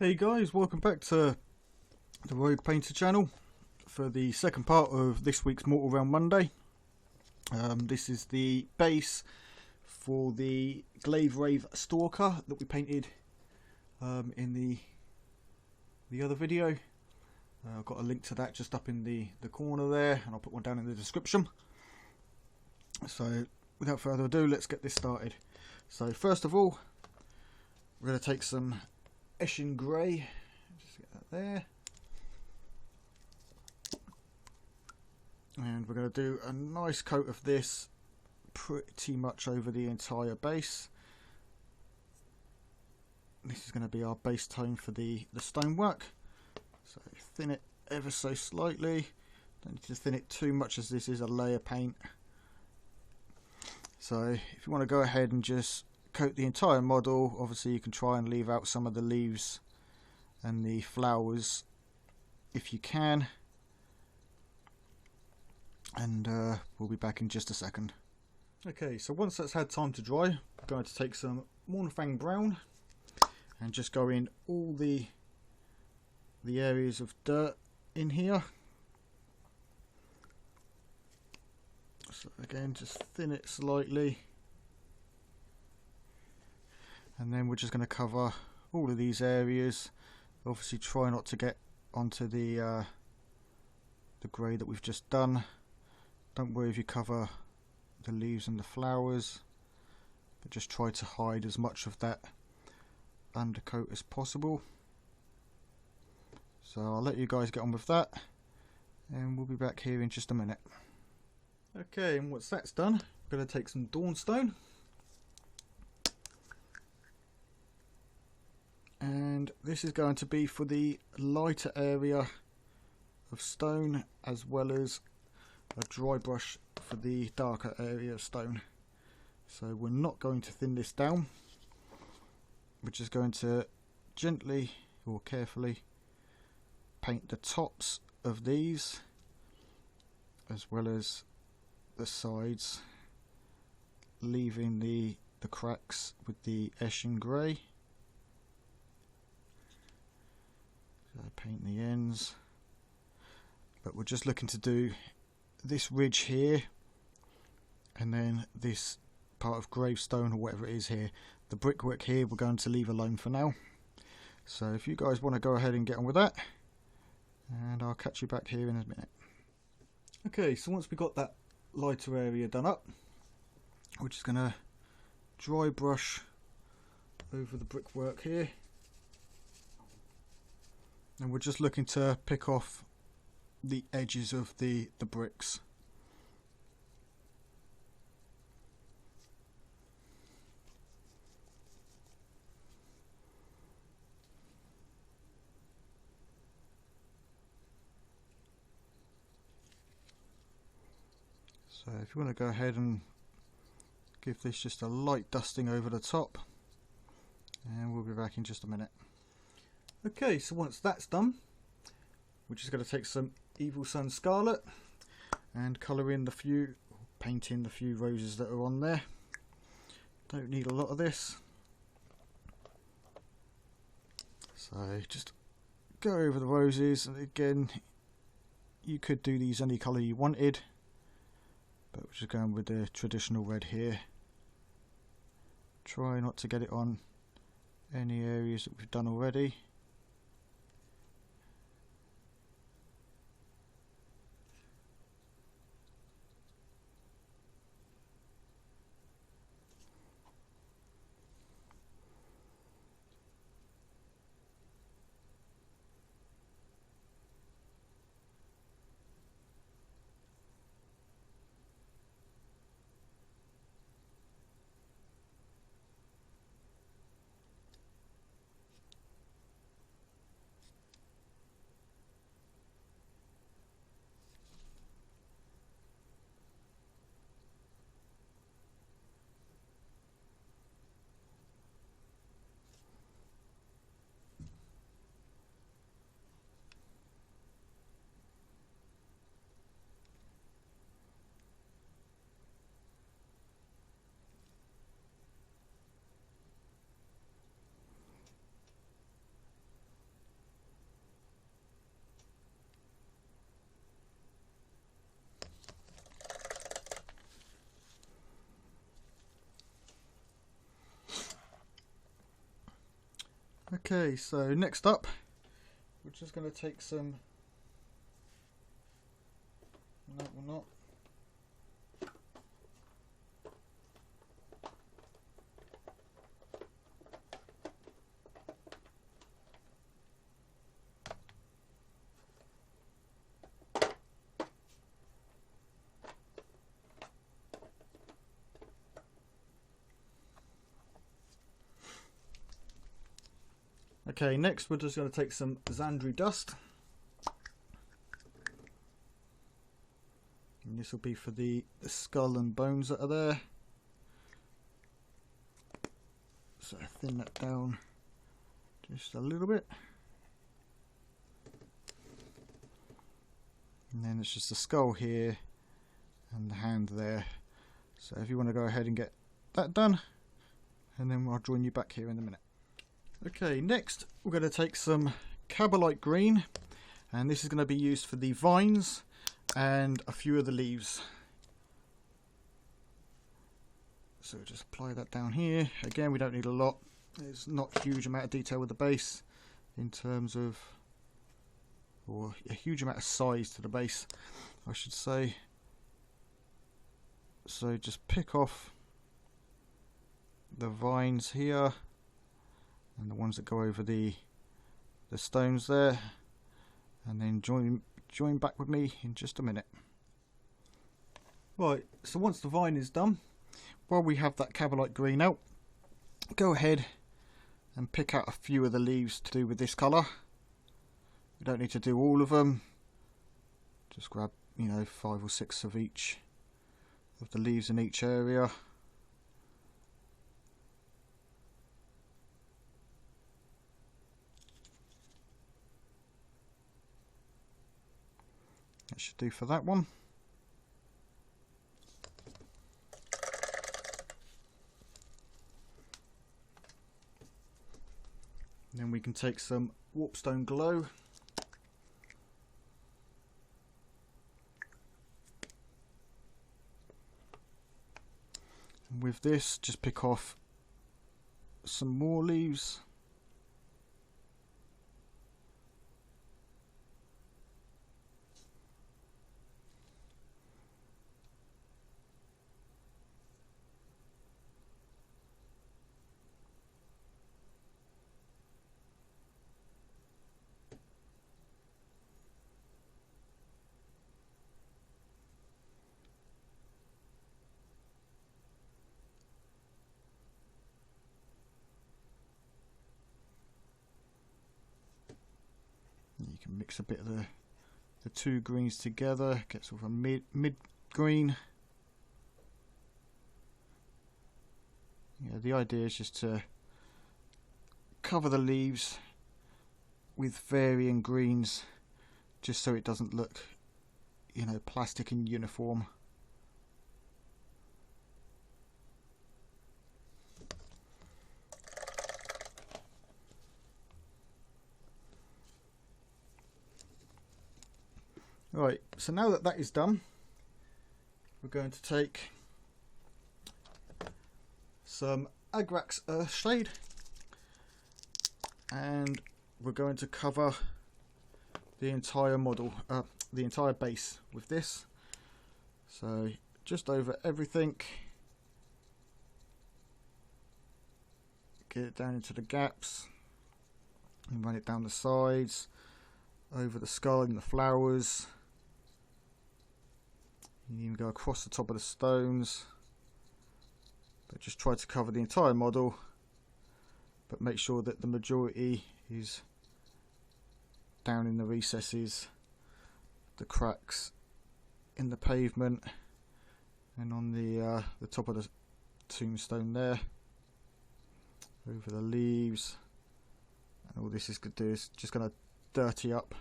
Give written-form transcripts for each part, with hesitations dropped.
Hey guys, welcome back to the Rogue Painter channel for the second part of this week's Mortal Realm Monday. This is the base for the Glaivewraith Stalker that we painted in the other video. I've got a link to that just up in the corner there, and I'll put one down in the description. So without further ado, let's get this started. So first of all, we're going to take some Eshin Grey, just get that there, and we're going to do a nice coat of this pretty much over the entire base. This is going to be our base tone for the stonework, so thin it ever so slightly. Don't need to thin it too much as this is a layer paint. So if you want to go ahead and just coat the entire model, obviously you can try and leave out some of the leaves and the flowers if you can, and we'll be back in just a second. Okay, so once that's had time to dry, I'm going to take some Mornfang Brown and just go in all the areas of dirt in here. So again, just thin it slightly. And then we're just going to cover all of these areas. Obviously try not to get onto the grey that we've just done. Don't worry if you cover the leaves and the flowers, but just try to hide as much of that undercoat as possible. So I'll let you guys get on with that, and we'll be back here in just a minute. Okay, and once that's done, we're going to take some Dawnstone. And this is going to be for the lighter area of stone, as well as a dry brush for the darker area of stone. So we're not going to thin this down. We're just going to gently or carefully paint the tops of these, as well as the sides, leaving the cracks with the Eshin Grey. Paint the ends, but we're just looking to do this ridge here, and then this part of gravestone or whatever it is here. The brickwork here we're going to leave alone for now. So if you guys want to go ahead and get on with that, and I'll catch you back here in a minute. Okay, so once we got that lighter area done up, we're just going to dry brush over the brickwork here. And we're just looking to pick off the edges of the bricks. So if you want to go ahead and give this just a light dusting over the top, and we'll be back in just a minute. Okay, so once that's done, we're just going to take some Evil Sun Scarlet and colour in paint in the few roses that are on there. Don't need a lot of this. So just go over the roses, and again, you could do these any colour you wanted, but we're just going with the traditional red here. Try not to get it on any areas that we've done already. Okay, so next up, we're just going to take some. No, we're not. Okay, next we're just going to take some Xandri dust. And this will be for the skull and bones that are there. So thin that down just a little bit. And then it's just the skull here and the hand there. So if you want to go ahead and get that done, and then I'll join you back here in a minute. Okay, next we're going to take some Cabalite green, and this is going to be used for the vines and a few of the leaves. So just apply that down here. Again, we don't need a lot. There's not a huge amount of detail with the base in terms of, or a huge amount of size to the base, I should say. So just pick off the vines here and the ones that go over the stones there, and then join back with me in just a minute. Right, so once the vine is done, while we have that Cabalite green out, go ahead and pick out a few of the leaves to do with this colour. You don't need to do all of them, just grab, you know, 5 or 6 of each of the leaves in each area. That should do for that one. Then we can take some Warpstone Glow. And with this, just pick off some more leaves. You can mix a bit of the two greens together, get sort of a mid green. Yeah, the idea is just to cover the leaves with varying greens, just so it doesn't look, you know, plastic and uniform. Right, so now that that is done, we're going to take some Agrax Earthshade, and we're going to cover the entire model, the entire base with this. So just over everything, get it down into the gaps and run it down the sides, over the skull and the flowers. You can even go across the top of the stones, but just try to cover the entire model, but make sure that the majority is down in the recesses, the cracks in the pavement, and on the top of the tombstone there, over the leaves. And all this is going to do is just going to dirty up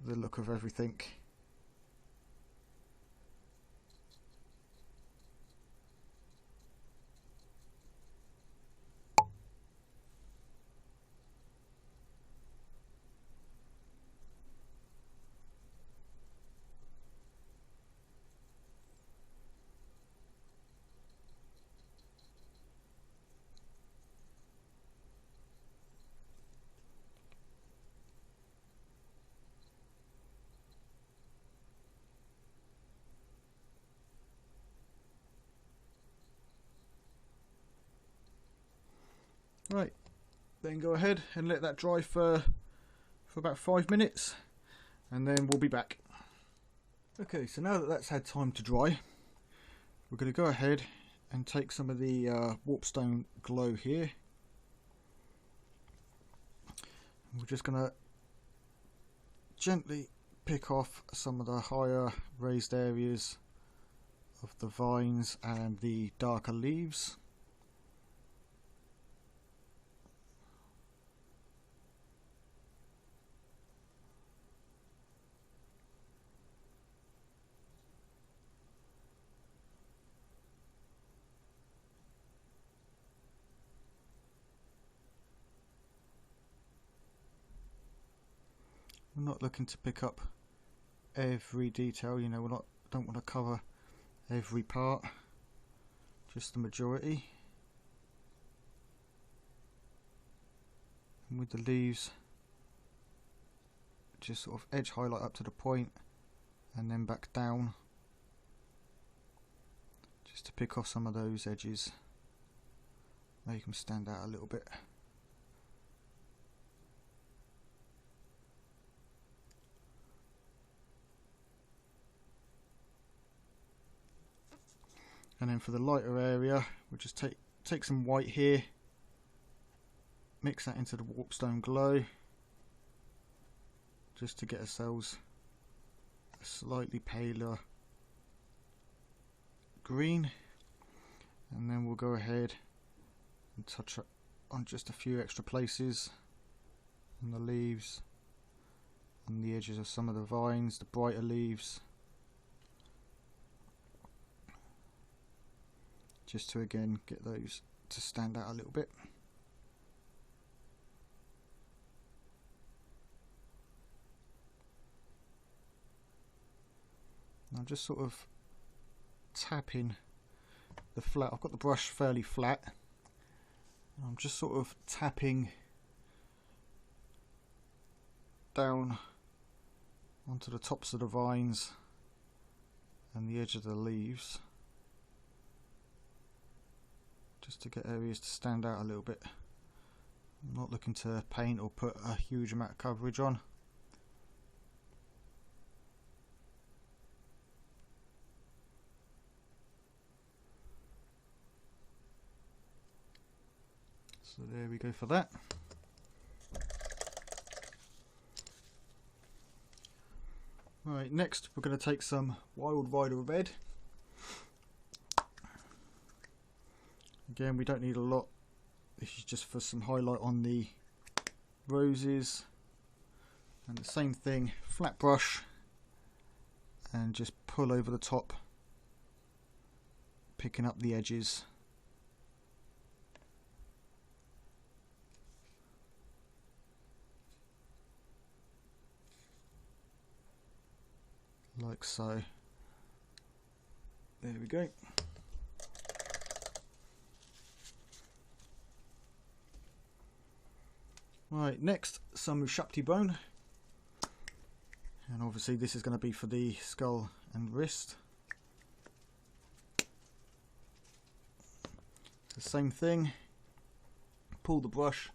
the look of everything. Right, then go ahead and let that dry for about 5 minutes, and then we'll be back. Okay, so now that that's had time to dry, we're going to go ahead and take some of the Warpstone Glow here. We're just going to gently pick off some of the higher raised areas of the vines and the darker leaves. We're not looking to pick up every detail, you know, don't want to cover every part, just the majority. And with the leaves, just sort of edge highlight up to the point and then back down, just to pick off some of those edges, make them stand out a little bit. And then for the lighter area, we'll just take some white here, mix that into the Warpstone Glow, just to get ourselves a slightly paler green. And then we'll go ahead and touch up on just a few extra places on the leaves, on the edges of some of the vines, the brighter leaves, just to again get those to stand out a little bit. And I'm just sort of tapping the flat. I've got the brush fairly flat. I'm just sort of tapping down onto the tops of the vines and the edge of the leaves, just to get areas to stand out a little bit. I'm not looking to paint or put a huge amount of coverage on. So there we go for that. Right, next we're going to take some Wild Rider Red. Again, we don't need a lot. This is just for some highlight on the roses. And the same thing, flat brush, and just pull over the top, picking up the edges. Like so. There we go. Right, next some Shakti bone, and obviously this is going to be for the skull and wrist. The same thing, pull the brush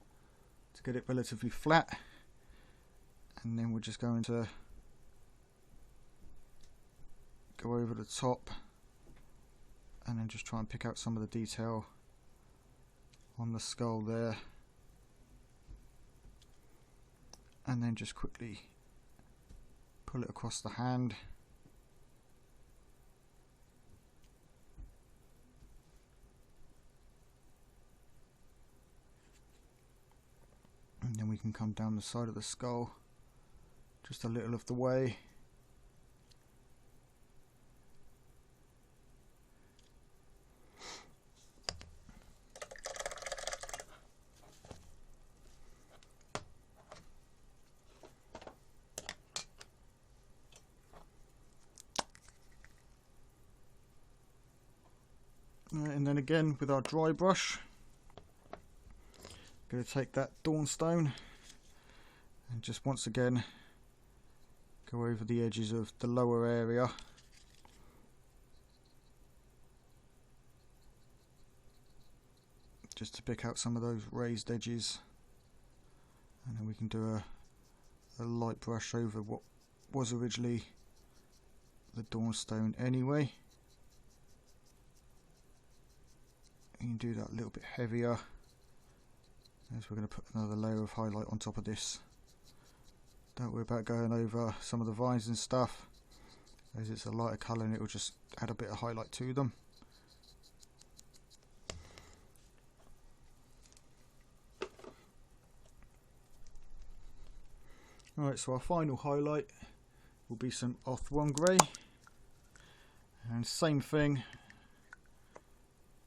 to get it relatively flat, and then we're just going to go over the top and then just try and pick out some of the detail on the skull there. And then just quickly pull it across the hand. And then we can come down the side of the skull just a little of the way. And then again with our dry brush, going to take that Dawnstone and just once again go over the edges of the lower area. just to pick out some of those raised edges, and then we can do a light brush over what was originally the dawnstone anyway. You can do that a little bit heavier, as we're going to put another layer of highlight on top of this. Don't worry about going over some of the vines and stuff, as it's a lighter colour and it will just add a bit of highlight to them. Alright, so our final highlight will be some Oth-1 grey, and same thing,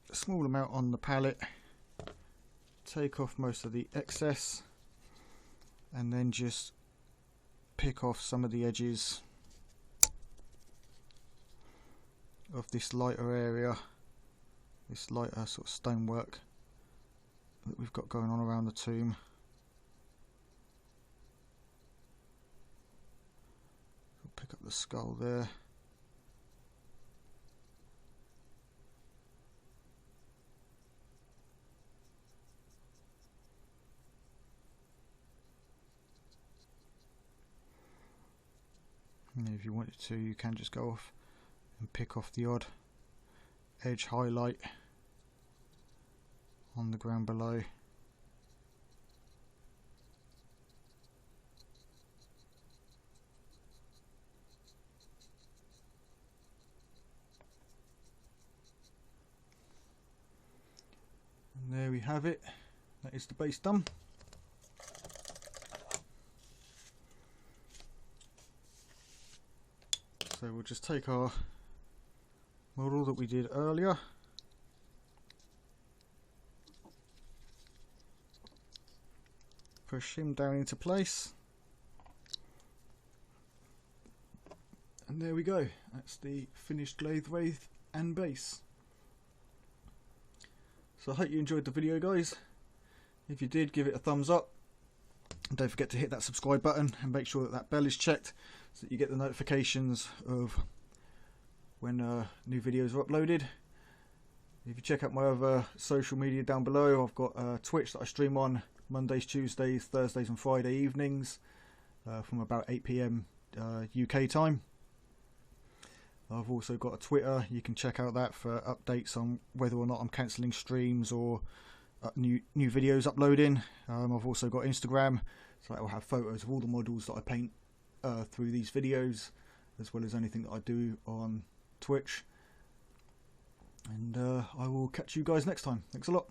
a small amount on the palette, take off most of the excess, and then just pick off some of the edges of this lighter area, this lighter sort of stonework that we've got going on around the tomb. Pick up the skull there. And if you wanted to, you can just go off and pick off the odd edge highlight on the ground below. And there we have it, that is the base done. So we'll just take our model that we did earlier, push him down into place, and there we go, that's the finished Glaivewraith and base. So I hope you enjoyed the video, guys. If you did, give it a thumbs up, and don't forget to hit that subscribe button and make sure that that bell is checked so that you get the notifications of when new videos are uploaded. If you check out my other social media down below, I've got Twitch that I stream on Mondays, Tuesdays, Thursdays and Friday evenings from about 8 PM UK time. I've also got a Twitter, you can check out that for updates on whether or not I'm cancelling streams or new videos uploading. I've also got Instagram, so that will have photos of all the models that I paint through these videos, as well as anything that I do on Twitch. And I will catch you guys next time. Thanks a lot.